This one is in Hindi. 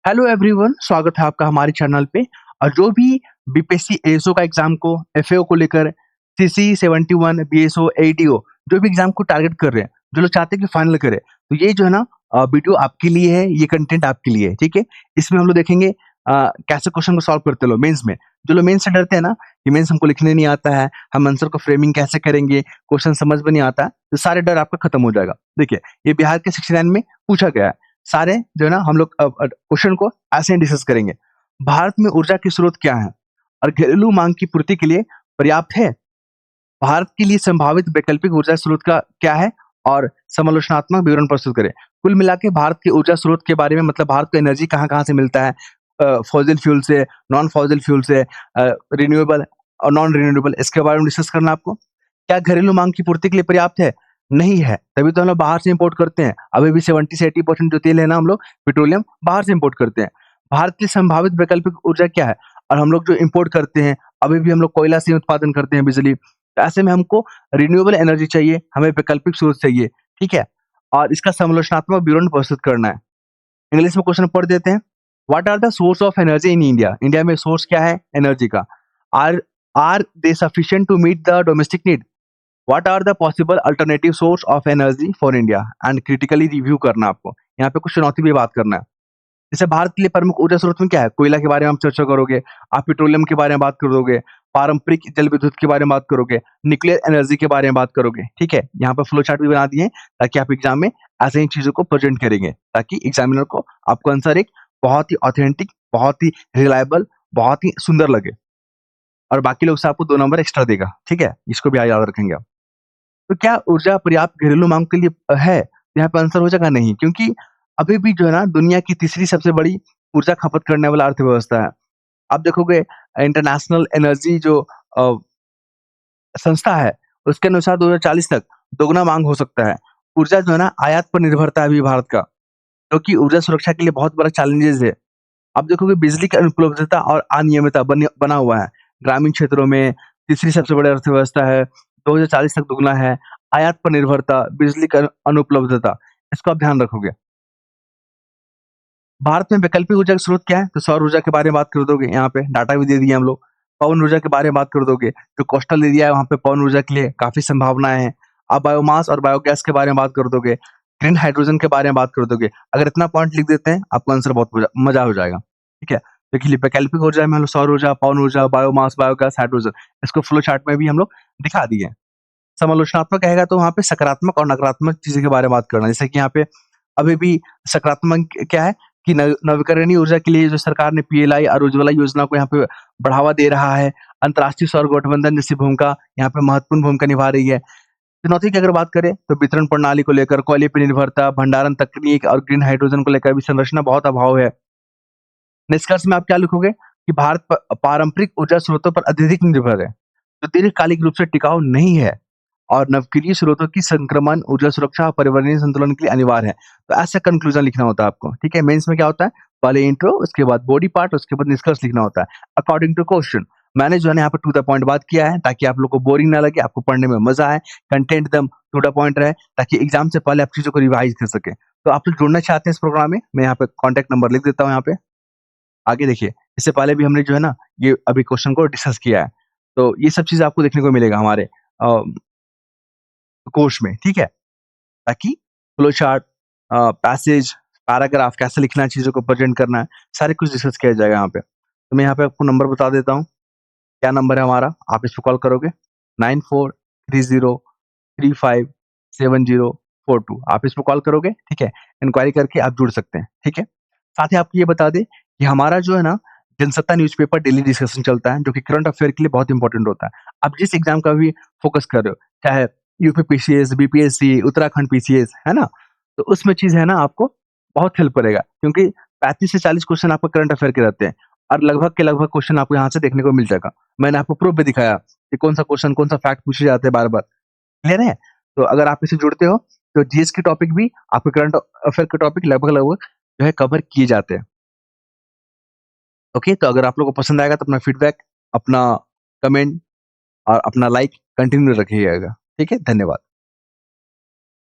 हेलो एवरीवन, स्वागत है आपका हमारे चैनल पे। और जो भी बीपीएससी एएसओ का एग्जाम को, एफएओ को लेकर, सीसी 71, बीएसओ, एडीओ, जो भी एग्जाम को टारगेट कर रहे हैं, जो लोग चाहते हैं कि फाइनल करें, तो ये जो है ना वीडियो आपके लिए है, ये कंटेंट आपके लिए है, ठीक है। इसमें हम लोग देखेंगे कैसे क्वेश्चन को सॉल्व करते हैं लोग मेंस में। जो लोग मेंस से डरते हैं ना कि मेंस हमको लिखने नहीं आता है, हम आंसर को फ्रेमिंग कैसे करेंगे, क्वेश्चन समझ में नहीं आता है, तो सारे डर आपका खत्म हो जाएगा। देखिए, ये बिहार के 69 में पूछा गया है। सारे जो है ना हम लोग क्वेश्चन को ऐसे ही डिस्कस करेंगे। भारत में ऊर्जा के स्रोत क्या हैं और घरेलू मांग की पूर्ति के लिए पर्याप्त है? भारत के लिए संभावित वैकल्पिक ऊर्जा स्रोत का क्या है और समालोचनात्मक विवरण प्रस्तुत करें। कुल मिला के भारत के ऊर्जा स्रोत के बारे में, मतलब भारत को एनर्जी कहाँ-कहाँ से मिलता है, फॉसिल फ्यूल से, नॉन फॉसिल फ्यूल से, रिन्यूएबल और नॉन रिन्यूएबल, इसके बारे में डिस्कस करना है आपको। क्या घरेलू मांग की पूर्ति के लिए पर्याप्त है? नहीं है, तभी तो हम लोग बाहर से इंपोर्ट करते हैं। अभी भी 70 से 80% जो तेल है ना, हम लोग पेट्रोलियम बाहर से इंपोर्ट करते हैं। भारत की संभावित वैकल्पिक ऊर्जा क्या है? और हम लोग जो इंपोर्ट करते हैं, अभी भी हम लोग कोयला से उत्पादन करते हैं बिजली। तो ऐसे में हमको रिन्यूएबल एनर्जी चाहिए, हमें वैकल्पिक स्रोत चाहिए, ठीक है? और इसका समालोचनात्मक विवरण प्रस्तुत करना है। इंग्लिश में क्वेश्चन पढ़ देते हैं। What are the source of energy in India? India में सोर्स क्या है एनर्जी का? Are are they sufficient to meet the domestic need? What are the possible alternative source of energy for India? And critically review करना आपको। यहाँ पे कुछ चुनौती भी बात करना है। जैसे भारत के लिए प्रमुख ऊर्जा स्रोत में क्या है? कोयला के बारे में आप चर्चा करोगे, आप पेट्रोलियम के बारे में बात करोगे, पारंपरिक जल विद्युत के बारे में बात करोगे, न्यूक्लियर एनर्जी के बारे में बात करोगे, ठीक है? यहाँ पे फ्लो चार्ट भी बना दिए हैं ताकि आप एग्जाम में ऐसे ही चीज़ों को प्रेज़ेंट करेंगे, ताकि एग्जामिनर को आपका आंसर एक बहुत ही ऑथेंटिक, बहुत ही रिलायबल, बहुत ही सुंदर लगे और बाकी लोग से आपको 2 नंबर एक्स्ट्रा देगा, ठीक है? इसको भी याद रखेंगे आप। तो क्या ऊर्जा पर्याप्त घरेलू मांग के लिए है? यहाँ पे आंसर हो जाएगा नहीं, क्योंकि अभी भी जो है ना दुनिया की तीसरी सबसे बड़ी ऊर्जा खपत करने वाला अर्थव्यवस्था है। आप देखोगे इंटरनेशनल एनर्जी जो अ, संस्था है, उसके अनुसार 2040 तक दोगुना मांग हो सकता है। ऊर्जा जो है ना आयात पर निर्भरता है अभी भारत का, जो कि ऊर्जा सुरक्षा के लिए बहुत बड़ा चैलेंजेस है। आप देखोगे बिजली की अनुपलब्धता और अनियमितता बना हुआ है। ग्रामीण क्षेत्रों में तीसरी सबसे बड़ी अर्थव्यवस्था है, 2040 तक दुगना है। आयात पर निर्भरता, बिजली की अनुपलब्धता, इसको आप ध्यान रखोगे। भारत में वैकल्पिक ऊर्जा के स्रोत क्या है? तो सौर ऊर्जा के बारे में बात कर दोगे, यहाँ पे डाटा भी दे दिए हम लोग। पवन ऊर्जा के बारे में बात कर दोगे, जो कोस्टल एरिया है वहाँ पे पवन ऊर्जा के लिए काफ़ी संभावनाएँ हैं। आप बायोमास और बायोगैस के बारे में बात कर दोगे, ग्रीन हाइड्रोजन के बारे में बात कर दोगे। अगर इतना पॉइंट लिख देते हैं, आपका आंसर बहुत मज़ा हो जाएगा, ठीक है? देखिए वैकल्पिक ऊर्जा में हम लोग सौर ऊर्जा, पवन ऊर्जा, बायोमास, बायोगैस, हाइड्रोजन, इसको फ्लो चार्ट में भी हम लोग दिखा दिए हैं। समालोचनात्मक रहेगा तो वहाँ पे सकारात्मक और नकारात्मक चीज़ों के बारे में बात करना है। जैसे कि यहाँ पे अभी भी सकारात्मक क्या है कि नवीकरणीय ऊर्जा के लिए जो सरकार ने पीएलआई और उज्ज्वला योजना को यहाँ पे बढ़ावा दे रहा है। अंतर्राष्ट्रीय सौर गठबंधन जैसी भूमिका यहाँ पे महत्वपूर्ण भूमिका निभा रही है। चुनौती की अगर बात करें तो वितरण प्रणाली को लेकर, कोयले पे निर्भरता, भंडारण तकनीक और ग्रीन हाइड्रोजन को लेकर भी संरचना बहुत अभाव है। निष्कर्ष में आप क्या लिखोगे कि भारत पारंपरिक ऊर्जा स्रोतों पर अत्यधिक निर्भर है, जो दीर्घकालिक रूप से टिकाऊ नहीं है और नवीकरणीय स्रोतों की संक्रमण, ऊर्जा सुरक्षा और पर्यावरणीय संतुलन के लिए अनिवार्य है। तो ऐसा कंक्लूजन लिखना होता है आपको, ठीक है? मेंस में क्या होता है? पहले इंट्रो, उसके बाद बॉडी पार्ट, उसके बाद निष्कर्ष लिखना होता है अकॉर्डिंग टू क्वेश्चन। मैंने जो है ना यहाँ पे टू द पॉइंट बात किया है ताकि आप लोग को बोरिंग ना लगे, आपको पढ़ने में मजा आए, कंटेंट एकदम टू द पॉइंट रहे, ताकि एग्जाम से पहले आप चीजों को रिवाइज कर सके। तो आप लोग जुड़ना चाहते हैं इस प्रोग्राम में, मैं यहाँ पे कॉन्टैक्ट नंबर लिख देता हूँ यहाँ पे। आगे देखिए, इससे पहले भी हमने जो है ना, ये अभी क्वेश्चन को डिस्कस किया है। तो ये सब चीज़ आपको देखने को मिलेगा हमारे कोर्स में, ठीक है? ताकि फ्लो चार्ट, पैसेज, पैराग्राफ कैसे लिखना है, चीज़ों को प्रेज़ेंट करना है, सारे कुछ डिस्कस किया जाएगा यहाँ पे। तो मैं यहाँ पे आपको नंबर बता देता हूँ, क्या नंबर है हमारा, आप इस पे कॉल करोगे 9430357042, आप इस पे कॉल करोगे, ठीक है? इंक्वायरी करके आप जुड़ सकते हैं, ठीक है? साथ ही आपको ये बता दें कि हमारा जो है ना, जनसत्ता न्यूज़पेपर डेली डिस्कशन चलता है, जो कि करंट अफेयर के लिए बहुत इंपॉर्टेंट होता है। आप जिस एग्ज़ाम का भी फोकस कर रहे हो, चाहे UP PCS, BPSC, Uttarakhand PCS, है ना? तो उसमें चीज़ है ना, आपको बहुत हेल्प करेगा, क्योंकि 35 से 40 क्वेश्चन आपके करंट अफेयर के रहते हैं और लगभग के लगभग क्वेश्चन आपको यहाँ से देखने को मिल जाएगा। मैंने आपको प्रूफ भी दिखाया कि कौन-सा क्वेश्चन, कौन-सा फैक्ट पूछे जाते हैं बार-बार, क्लियर है? तो अगर आप इससे जुड़ते हो, तो जीएस के टॉपिक भी, आपके करंट अफेयर के टॉपिक लगभग-लगभग जो है कवर किए जाते हैं। ओके, तो अगर आप लोगों को पसंद आएगा तो अपना फीडबैक, अपना कमेंट और अपना लाइक कंटिन्यू रखिएगा। ठीक है? धन्यवाद।